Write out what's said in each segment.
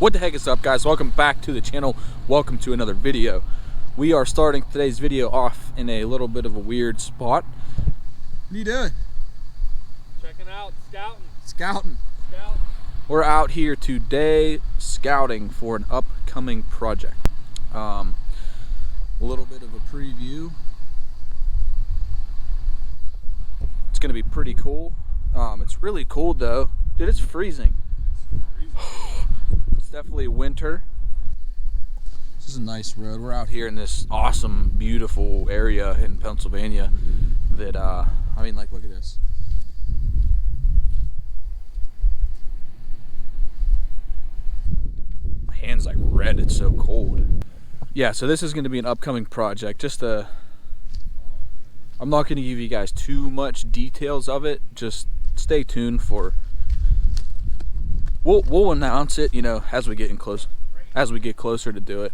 What the heck is up, guys? Welcome back to the channel. Welcome to another video. We are starting today's video off in a little bit of a weird spot. What are you doing? Checking out, scouting. Scouting. We're out here today scouting for an upcoming project. A little bit of a preview. It's gonna be pretty cool. It's really cold though. Dude, it's freezing. It's definitely winter. This is a nice road. We're out here in this awesome, beautiful area in Pennsylvania that, I mean, like, look at this. My hand's like red, it's so cold. Yeah, so this is going to be an upcoming project. I'm not going to give you guys too much details of it. Just stay tuned for. We'll announce it, you know, as we get closer to do it.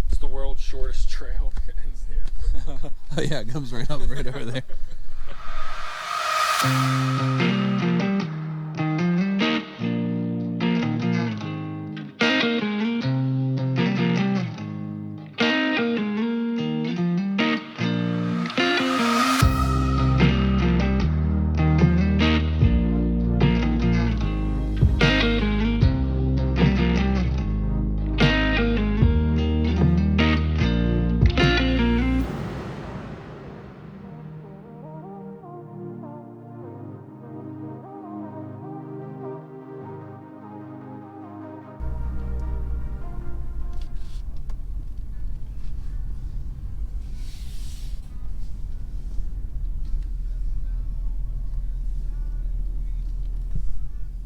It's the world's shortest trail. It ends there. Oh yeah, it comes right over there.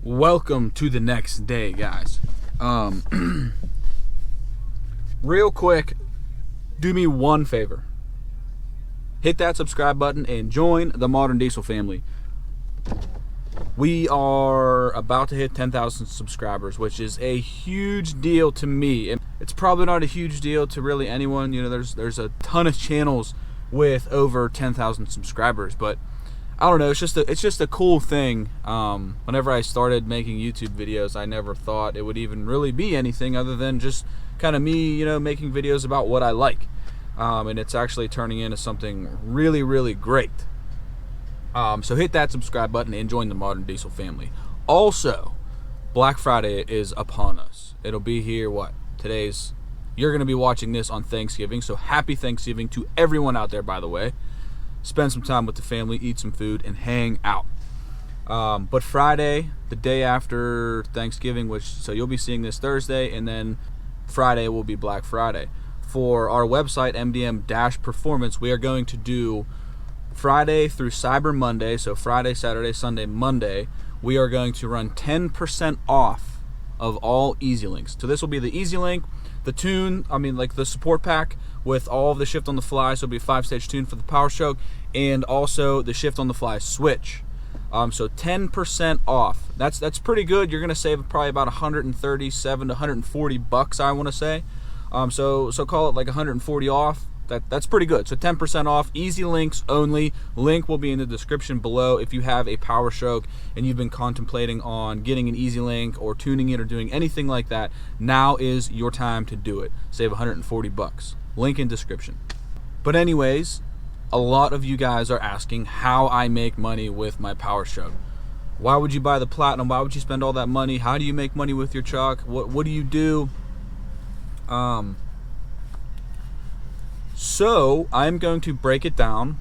Welcome to the next day, guys. Real quick, do me one favor. Hit that subscribe button and join the Modern Diesel family. We are about to hit 10,000 subscribers, which is a huge deal to me. It's probably not a huge deal to really anyone. You know, there's a ton of channels with over 10,000 subscribers, but I don't know, it's just a cool thing. Whenever I started making YouTube videos, I never thought it would even really be anything other than just kind of me, you know, making videos about what I like. And it's actually turning into something really, really great. So hit that subscribe button and join the Modern Diesel family. Also, Black Friday is upon us. It'll be here, you're going to be watching this on Thanksgiving, so happy Thanksgiving to everyone out there, by the way. Spend some time with the family, eat some food, and hang out. But Friday, the day after Thanksgiving, so you'll be seeing this Thursday, and then Friday will be Black Friday. For our website, MDM-Performance, we are going to do Friday through Cyber Monday, so Friday, Saturday, Sunday, Monday, we are going to run 10% off of all Easy Links. So this will be the Easy Link, the tune, like the support pack with all of the shift on the fly, so it'll be a 5-stage tune for the Powerstroke, and also the shift on the fly switch. So 10% off. That's pretty good. You're gonna save probably about 137 to 140 bucks, I want to say. So call it like 140 off. That's pretty good. So 10% off, Easy Links only. Link will be in the description below. If you have a Powerstroke and you've been contemplating on getting an Easy Link or tuning it or doing anything like that, now is your time to do it. Save 140 bucks. Link in description. But anyways, a lot of you guys are asking how I make money with my Powerstroke. Why would you buy the Platinum? Why would you spend all that money? How do you make money with your truck? What do you do? So I'm going to break it down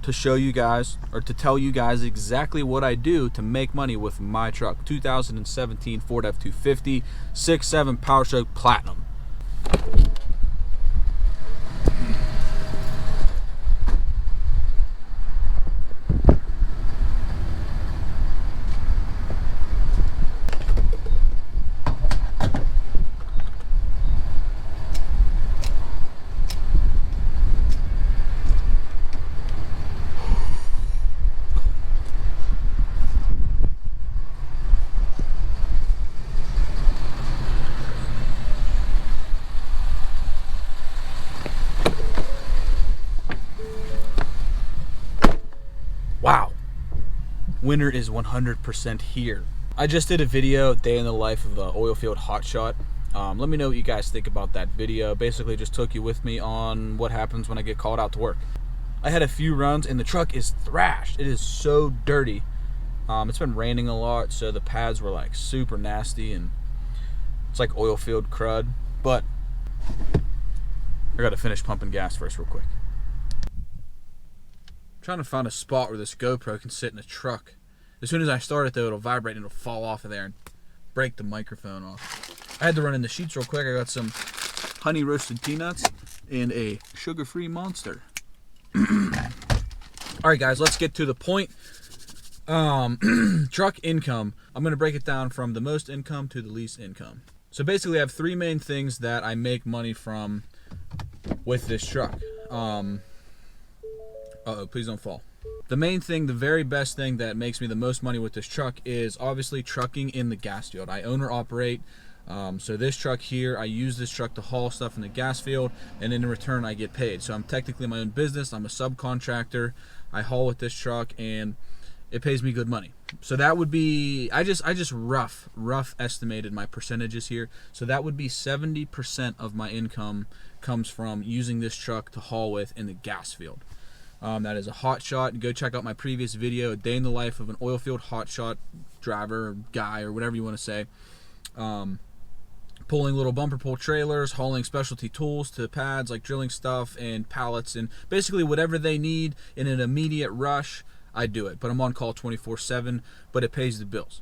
to show you guys, or to tell you guys exactly what I do to make money with my truck. 2017 Ford F250 6.7 Powerstroke Platinum. winter is 100% here. I just did a video, day in the life of an oil field hotshot. Let me know what you guys think about that video. Basically just took you with me on what happens when I get called out to work. I had a few runs and the truck is thrashed. It is so dirty. It's been raining a lot, so the pads were like super nasty and it's like oil field crud. But I gotta finish pumping gas first real quick. I'm trying to find a spot where this GoPro can sit in the truck. As soon as I start it though, it'll vibrate and it'll fall off of there and break the microphone off. I had to run in the sheets real quick. I got some honey roasted peanuts and a sugar-free Monster. Alright guys, let's get to the point. Truck income. I'm going to break it down from the most income to the least income. So basically I have three main things that I make money from with this truck. Uh-oh, please don't fall. The main thing, the very best thing that makes me the most money with this truck is obviously trucking in the gas field. I own or operate. So this truck here, I use this truck to haul stuff in the gas field, and in return I get paid. So I'm technically my own business. I'm a subcontractor. I haul with this truck and it pays me good money. So that would be, I just rough estimated my percentages here. So that would be 70% of my income comes from using this truck to haul with in the gas field. That is a hot shot. Go check out my previous video, a day in the life of an oil field hot shot driver, or guy, or whatever you want to say. Pulling little bumper pull trailers, hauling specialty tools to pads like drilling stuff and pallets, and basically whatever they need in an immediate rush, I do it. But I'm on call 24/7, but it pays the bills.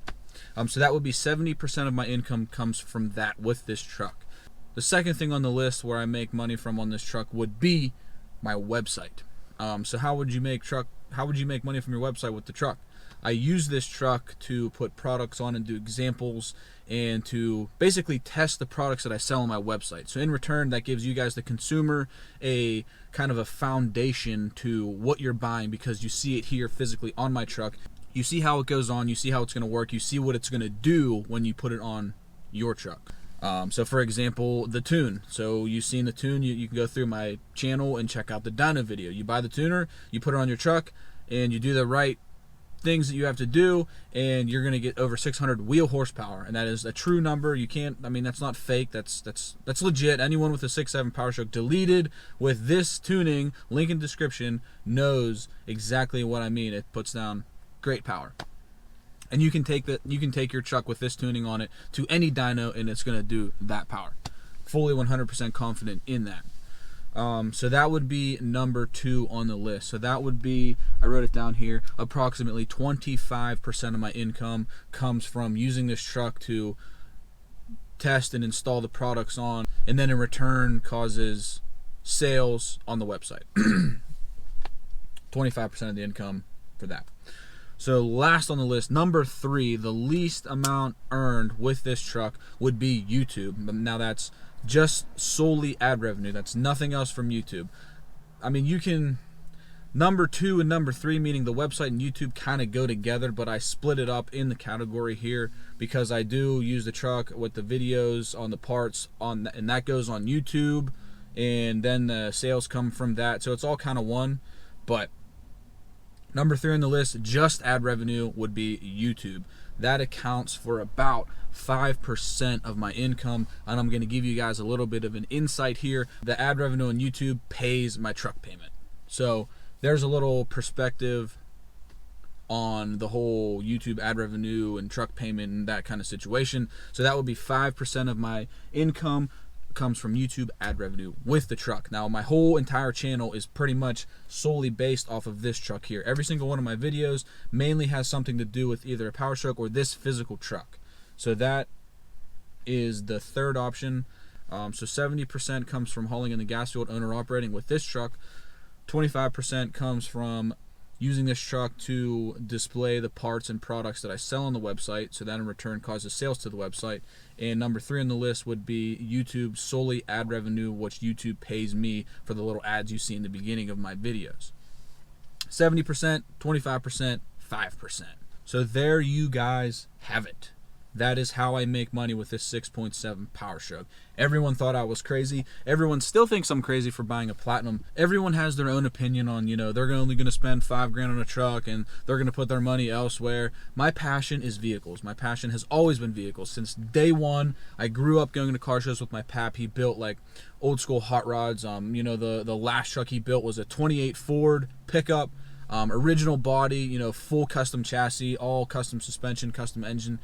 So that would be 70% of my income comes from that with this truck. The second thing on the list where I make money from on this truck would be my website. So how would you make money from your website with the truck? I use this truck to put products on and do examples and to basically test the products that I sell on my website. So in return, that gives you guys, the consumer, a kind of a foundation to what you're buying, because you see it here physically on my truck. You see how it goes on, you see how it's going to work, you see what it's going to do when you put it on your truck. So for example, the tune. So you've seen the tune, you can go through my channel and check out the dyno video. You buy the tuner, you put it on your truck, and you do the right things that you have to do, and you're going to get over 600 wheel horsepower, and that is a true number. You can't, I mean, that's not fake, that's legit. Anyone with a 6.7 Powerstroke deleted with this tuning, link in description, knows exactly what I mean. It puts down great power. And you can take your truck with this tuning on it to any dyno and it's going to do that power. Fully 100% confident in that. So that would be number 2 on the list. So that would be, I wrote it down here, approximately 25% of my income comes from using this truck to test and install the products on, and then in return causes sales on the website. 25% of the income for that. So last on the list, number 3, the least amount earned with this truck would be YouTube. Now that's just solely ad revenue. That's nothing else from YouTube. I mean, you can, number 2 and number 3, meaning the website and YouTube, kind of go together, but I split it up in the category here because I do use the truck with the videos on the parts on, and that goes on YouTube, and then the sales come from that. So it's all kind of one, but number 3 on the list, just ad revenue, would be YouTube. That accounts for about 5% of my income, and I'm going to give you guys a little bit of an insight here. The ad revenue on YouTube pays my truck payment. So there's a little perspective on the whole YouTube ad revenue and truck payment and that kind of situation. So that would be 5% of my income comes from YouTube ad revenue with the truck. Now my whole entire channel is pretty much solely based off of this truck here. Every single one of my videos mainly has something to do with either a Powerstroke or this physical truck. So that is the third option. So 70% comes from hauling in the gas field, owner operating with this truck. 25% comes from using this truck to display the parts and products that I sell on the website, so that in return causes sales to the website. And number 3 on the list would be YouTube, solely ad revenue, which YouTube pays me for the little ads you see in the beginning of my videos. 70%, 25%, 5%. So there you guys have it. That is how I make money with this 6.7 Powerstroke. Everyone thought I was crazy. Everyone still thinks I'm crazy for buying a Platinum. Everyone has their own opinion on, you know, they're only going to spend $5,000 on a truck and they're going to put their money elsewhere. My passion is vehicles. My passion has always been vehicles. Since day one, I grew up going to car shows with my pap. He built like old school hot rods. You know, the last truck he built was a 28 Ford pickup. Original body, you know, full custom chassis, all custom suspension, custom engine,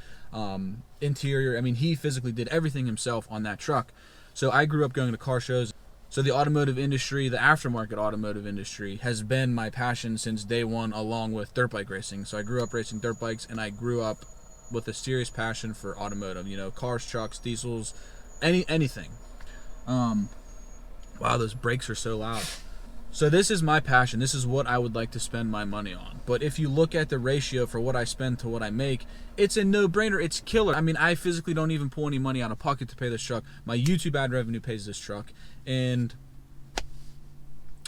interior. I mean, he physically did everything himself on that truck. So I grew up going to car shows. So the automotive industry, the aftermarket automotive industry, has been my passion since day one, along with dirt bike racing. So I grew up racing dirt bikes, and I grew up with a serious passion for automotive. You know, cars, trucks, diesels, anything. Wow, those brakes are so loud. So this is my passion. This is what I would like to spend my money on. But if you look at the ratio for what I spend to what I make, it's a no-brainer. It's killer. I mean, I physically don't even pull any money out of pocket to pay this truck. My YouTube ad revenue pays this truck. And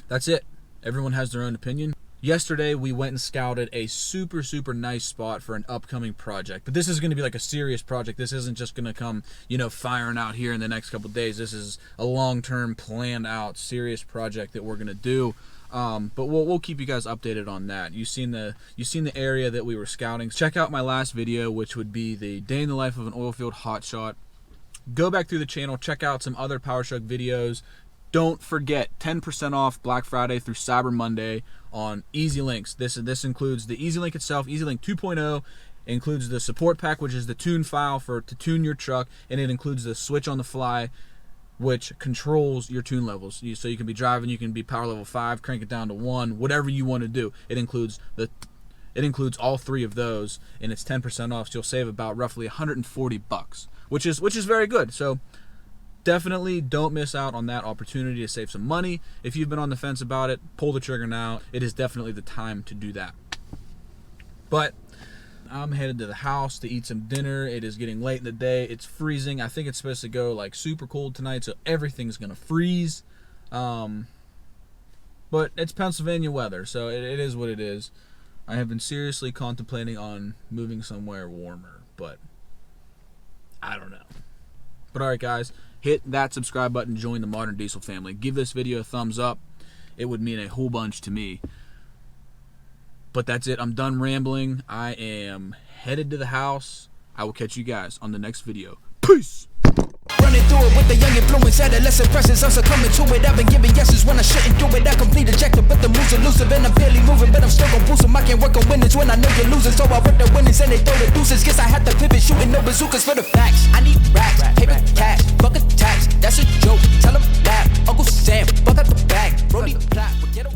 that's it. Everyone has their own opinion. Yesterday, we went and scouted a super, super nice spot for an upcoming project. But this is going to be like a serious project. This isn't just going to come, you know, firing out here in the next couple of days. This is a long-term, planned-out, serious project that we're going to do. But we'll keep you guys updated on that. You've seen the area that we were scouting. Check out my last video, which would be the day in the life of an oil field hotshot. Go back through the channel. Check out some other Powerstroke videos. Don't forget, 10% off Black Friday through Cyber Monday on Easy Links. This includes the Easy Link itself. Easy Link 2.0 includes the support pack, which is the tune file to tune your truck, and it includes the switch on the fly, which controls your tune levels. So you can be driving, you can be power level 5, crank it down to 1, whatever you want to do. It includes all three of those, and it's 10% off. So you'll save about roughly $140, which is very good. So definitely don't miss out on that opportunity to save some money. If you've been on the fence about it, pull the trigger now. It is definitely the time to do that. But I'm headed to the house to eat some dinner. It is getting late in the day. It's freezing. I think it's supposed to go like super cold tonight, so everything's gonna freeze. But it's Pennsylvania weather, so it is what it is. I have been seriously contemplating on moving somewhere warmer, but I don't know. But alright guys, hit that subscribe button, join the Modern Diesel family. Give this video a thumbs up. It would mean a whole bunch to me. But that's it. I'm done rambling. I am headed to the house. I will catch you guys on the next video. Peace! Running through it with the young influence, adolescent presence, I'm succumbing to it. I've been giving yeses when I shouldn't do it. I complete ejected, but the moves elusive, and I'm barely moving, but I'm still gon' boost 'em. I can't work on winnings when I know you're losing, so I work the winnings and they throw the deuces. Guess I had to pivot, shooting no bazookas for the facts. I need racks, paper cash, fuck a tax, that's a joke. Tell 'em laugh, Uncle Sam, fuck out the bag, Brody plot, forget